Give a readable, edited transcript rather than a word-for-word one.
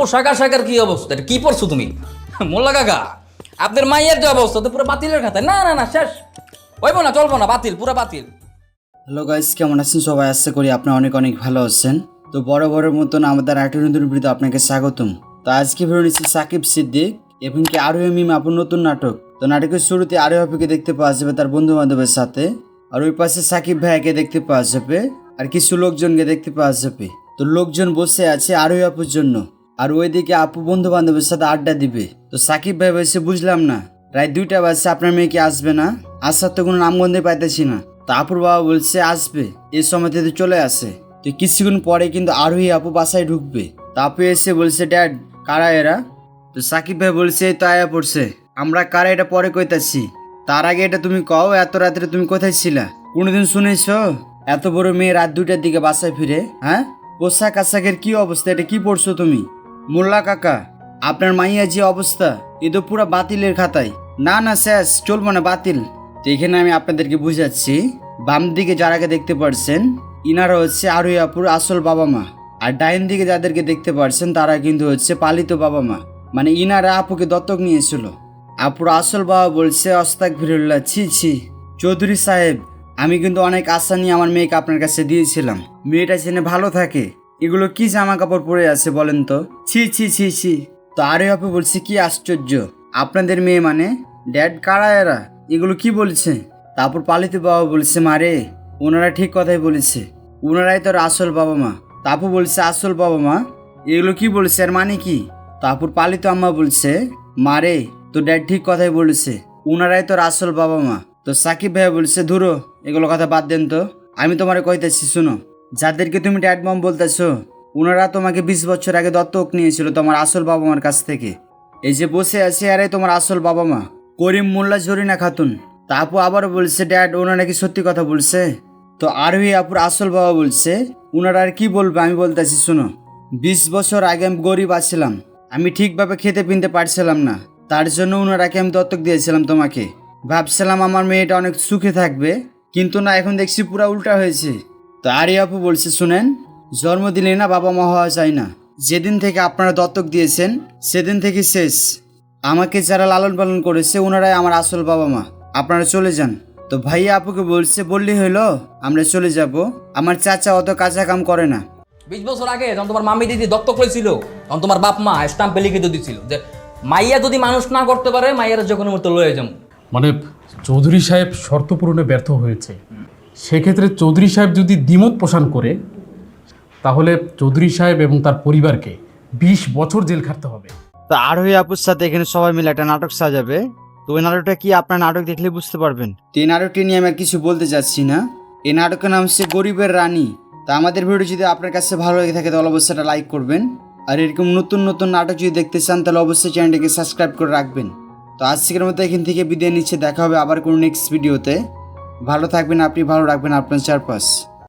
পোশাক আশাকের কি অবস্থা? এটা কি পড়ছো তুমি? মোল্লা কাকা, আপনার মাইয়ের যে অবস্থা তো পুরো বাতিলের খাতায়। না না না, শেষ হইব না, চলবো না, বাতিল, পুরো বাতিল। হ্যালো গাইস, কেমন আছেন সবাই? আশা করি আপনারা অনেক অনেক ভালো আছেন। তো বড় মতন আমাদের একটা নতুন ভিডিও আপনাকে স্বাগতম। তো আজকে ভিডিও নিচ্ছি সাকিব সিদ্দিক এবং কি আরোহী মিম আপুর নতুন নাটক। তো নাটকের শুরুতে আরোহী আপুকে দেখতে পাওয়া যাবে তার বন্ধু বান্ধবের সাথে, আর ওই পাশে সাকিব ভাইয়াকে দেখতে পাওয়া যাবে, আর কিছু লোকজনকে দেখতে পাওয়া যাবে। তো লোকজন বসে আছে আরোহী আপুর জন্য, আর ওইদিকে আপু বন্ধু বান্ধবের সাথে আড্ডা দিবে। তো সাকিব ভাই বসে বুঝলাম না, রাত 2টা বাজছে, আপনার মেয়ে কি আসবে না? আসার তো কোনো নামগন্ধে পাইতেছি না। তো আপুর বাবা বলছে আসবে, এই সময়তে তো চলে আসে। তো কিছুক্ষণ পরে কিন্তু আরোহী আপু বাসায় ঢুকবে। তো আপু এসে বলছে ড্যাড কারা এরা? তো সাকিব ভাই বলছে এই তো আয়া পড়ছে। আমরা কারা এটা পরে কইতাছি, তার আগে এটা তুমি কও, এত রাত্রে তুমি কোথায় ছিলা? কোনোদিন শুনেছ এত বড় মেয়ে রাত 2টার দিকে বাসায় ফিরে? হ্যাঁ, পোশাক আশাকের কি অবস্থা? এটা কি পড়ছো তুমি? মোল্লা কাকা, আপনার মাইয়া যে অবস্থা, এ তো পুরো বাতিলের খাতায়। না না শেষ, চলবো না, বাতিল। তো এখানে আমি আপনাদেরকে বুঝাচ্ছি, বাম দিকে যারাকে দেখতে পারছেন ইনারা হচ্ছে আরোহী আপুর আসল বাবা মা, আর ডাইন দিকে যাদেরকে দেখতে পারছেন তারা কিন্তু হচ্ছে পালিত বাবা মা, মানে ইনারা আপুকে দত্তক নিয়েছিল। আপুর আসল বাবা বলছে আস্তাগফিরুল্লাহ, ছি ছি চৌধুরী সাহেব, আমি কিন্তু অনেক আশা নিয়ে আমার মেয়েকে আপনার কাছে দিয়েছিলাম, মেয়েটা যেন ভালো থাকে। এগুলো কি জামা কাপড় পরে আছে বলেন তো? ছি ছি ছি ছি। তো আরোহী আপু বলছে কি আশ্চর্য, আপনাদের মেয়ে মানে? ড্যাড কারা এরা? এগুলো কি বলছে? তারপর পালিত বাবা বলছে মারে, ওনারা ঠিক কথাই বলেছে, ওনারাই তোর আসল বাবা মা। তাপু বলছে আসল বাবা মা? এগুলো কি বলছে, আর মানে কি? তারপর পালিত আম্মা বলছে মারে, তো ড্যাড ঠিক কথাই বলেছে, ওনারাই তোর আসল বাবা মা। তো সাকিব ভাইয়া বলছে ধুরো, এগুলো কথা বাদ দেন তো, আমি তোমারে কইতেছি শুনো, যাদেরকে তুমি ড্যাড মম বলতেছো ওনারা তোমাকে 20 বছর আগে দত্তক নিয়েছিল তোমার আসল বাবা মার কাছ থেকে। এই যে বসে আছে আরে তোমার আসল বাবা মা, করিম মোল্লা জরিনা খাতুন। তা আপু আবারও বলছে ড্যাড ওনারা নাকি সত্যি কথা বলছে। তো আরোহী আপুর আসল বাবা বলছে ওনারা আর কি বলবে, আমি বলতেছি শুনো, 20 বছর আগে আমি গরিব আছিলাম, আমি ঠিকভাবে খেতে পিনতে পারছিলাম না, তার জন্য ওনারাকে আমি দত্তক দিয়েছিলাম তোমাকে। ভাবছিলাম আমার মেয়েটা অনেক সুখে থাকবে, কিন্তু না, এখন দেখছি পুরা উল্টা হয়েছে। তো আরোহী আপু বলছে শুনেন, জন্ম দিলে না বাবা মা হওয়া যায় না, যেদিন থেকে আপনারা দত্তক দিয়েছেন সেদিন থেকে শেষ। আমাকে যারা লালন পালন করেছে ওনারাই আমার আসল বাবা মা, আপনারা চলে যান। তো ভাইয়া আপুকে বলছে বললেই হইলো, আমরা চলে যাব, আমার চাচা অত কাঁচা কাম করে না। 20 বছর আগে যখন তোমার মামি দিদি দত্তক হয়েছিল, তখন তোমার বাপ মা স্টাম্পে লিখিত দিছিল যে মাইয়া যদি মানুষ না করতে পারে মাইয়ার যখন মতো লয়ে যাবো। মানে চৌধুরী সাহেব শর্ত পূরণে ব্যর্থ হয়েছে, সেক্ষেত্রে চৌধুরী সাহেব যদি দ্বিমত পোষণ করে তাহলে চৌধুরী সাহেব এবং তার পরিবারকে 20 বছর জেল খাটতে হবে। তো আরোহী আপুর সাথে এখানে সবাই মিলে একটা নাটক সাজাবে। তো ওই নাটকটা কি আপনার নাটক দেখলে বুঝতে পারবেন। তো এই নাটকটি নিয়ে আমি আর কিছু বলতে চাচ্ছি না। এই নাটকের নাম হচ্ছে গরিবের রানী। তা আমাদের ভিডিও যদি আপনার কাছে ভালো লেগে থাকে তাহলে অবশ্যই একটা লাইক করবেন, আর এরকম নতুন নতুন নাটক যদি দেখতে চান তাহলে অবশ্যই চ্যানেলটিকে সাবস্ক্রাইব করে রাখবেন। তো আজকের মতো এখান থেকে বিদায় নিচ্ছে, দেখা হবে আবার কোনো নেক্সট ভিডিওতে। ভালো থাকবেন আপনি, ভালো রাখবেন আপনার চারপাশ।